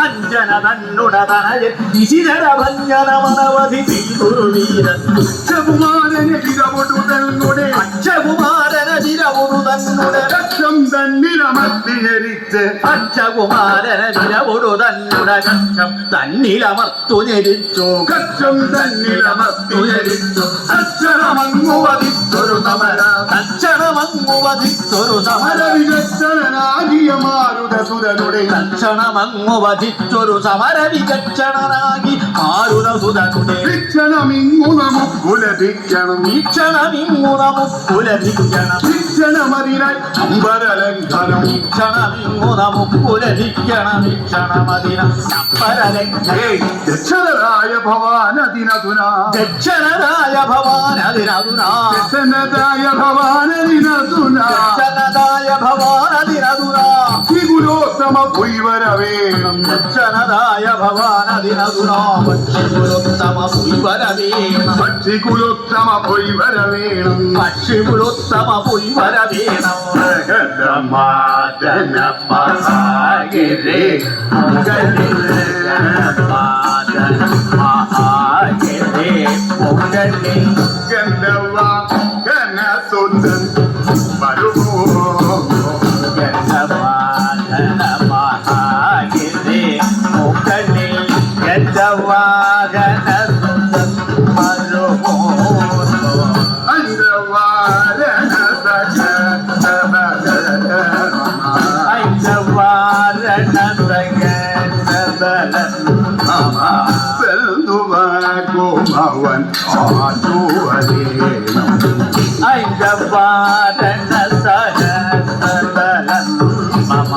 അഞ്ജന തന്നുടതനയൻ വിശിതരഭഞ്ജനമനവധി വീരൻ അക്ഷകുമാരനെതിരവൊടുതന്നുടെ അക്ഷകുമാരനതിരവൊടുതന്നുടെ കക്ഷം തന്നിലമർത്തിഞ്ഞരിച്ച് അക്ഷകുമാരനതിരവൊടുതന്നുടെ കക്ഷം തന്നിലമർത്തു ഞെരിച്ചു കക്ഷം തന്നിലമർത്തിഞ്ഞരിച്ചു അക്ഷരമങ്ങുവതിത്തൊരു സമര തക്ഷണമങ്ങുവധിത്തൊരു സമര വിചക്ഷണനാകിയ മാരുതസുരനുടെ തക്ഷണമങ്ങുവധിച്ചൊരു സമര വിചക്ഷണനാകി മാരുതസുതനുടെ വീക്ഷണമിങ്ങു നമുക്കുലഭിക്കണം വീക്ഷണമിങ്ങു നമുക്കുലഭിക്കണം വീക്ഷണമതിനായി അമ്പരലംഘനം വീക്ഷണമിങ്ങു നമുക്കുലഭിക്കണം വീക്ഷണമതിന അമ്പരലംഘനം ദക്ഷണരായ ഭവാനതിനധുനാ ദക്ഷണരായ ഭവാനതിനധുനാ ദക്ഷണരായ ഭവാനതിനധുനാ ദക്ഷണരായ ഭവാനതിനധുനാ ഭക്തികുലോത്തമ പുയ്വരവേണം ദക്ഷണരായ ഭവാനതിനധുനാ ഭക്തികുലോത്തമ പുയ്വരവേണം ഭക്തികുലോത്തമ പുയ്വരവേണം ഭക്തികുലോത്തമ പുയ്വരവേണം മാതന മഹാഗിരേ മഹാഗിരേ പൊങ്കലേ ഗന്ധവാ ഗണസുന്ദൻ വരുമോ ഗന്ധവാഹന മഹാഗിരേ പൊങ്കലേ ഗന്ധവാഹന സുന്ദൻ വരുമോ അന്തവാരണ ഐന്ദവാരണ സകലബലൻ ഗോമവൻ ആചുവരേണം ഐന്ദവാരണ സകലബലൻ മമ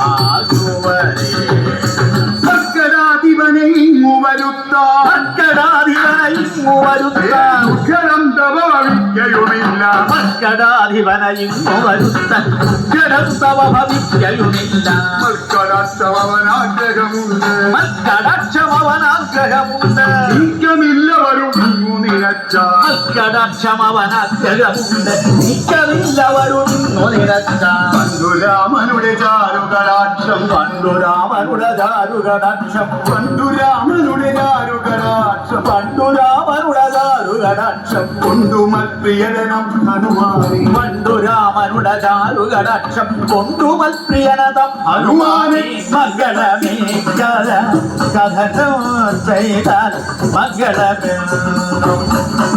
തെല്ലുവാകുമവനാകുവരേ മക്കരാധിപനെ ഇങ്ങു വരുത്താൻ മക്കടാധിപനയിങ്ങു വരുത്താൻ ഉഖരം തവവിക്കയുമില്ല മക്കടാധിപനയിങ്ങു വരുത്താൻ ഉഗ്രം തവ ഭവിക്കയുമില്ല മൽക്കടാക്ഷമവനാഗ്രഹമുണ്ട് മൽക്കടാക്ഷമവനാഗ്രഹമുണ്ട് നീക്കമില്ല വരും ഇങ്ങു നിരച്ചാൽ മൽക്കടാക്ഷമവനാഗ്രഹമുണ്ട് നീക്കമില്ല വരുന്നു നിരത്താൻ പണ്ടുരാമനുടെ ചാരുകടാക്ഷം പണ്ടുരാമനുടെ ചാരുകടാക്ഷം പണ്ടുരാമനുടെ ചാരുകടാക്ഷം പണ്ടുരാമനുടെ ചാരുകടാക്ഷം കൊണ്ടുമൽ പ്രിയരണം ഹനുമാനെ പണ്ടുരാമനുടെ ചാരുകടാക്ഷം കൊണ്ടുമൽ പ്രിയനതം ഹനുമാനെ മംഗളമേ കഥനം ചെയ്താൽ മംഗളമെന്നും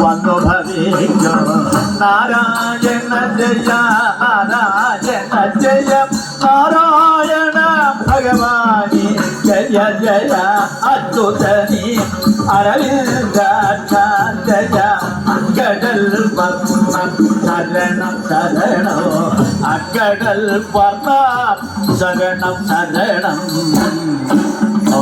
വന്നു ഭവിക്കും നാരായണ ജയ നാരായണ ജയ നാരായണ ഭഗവാനി ജയ ജയ അച്യുതനി അരവിന്ദ ജയ അക്കടൽ വർണ്ണ ശരണം ശരണോ അക്കടൽ വർണ്ണ ശരണം ശരണം ആ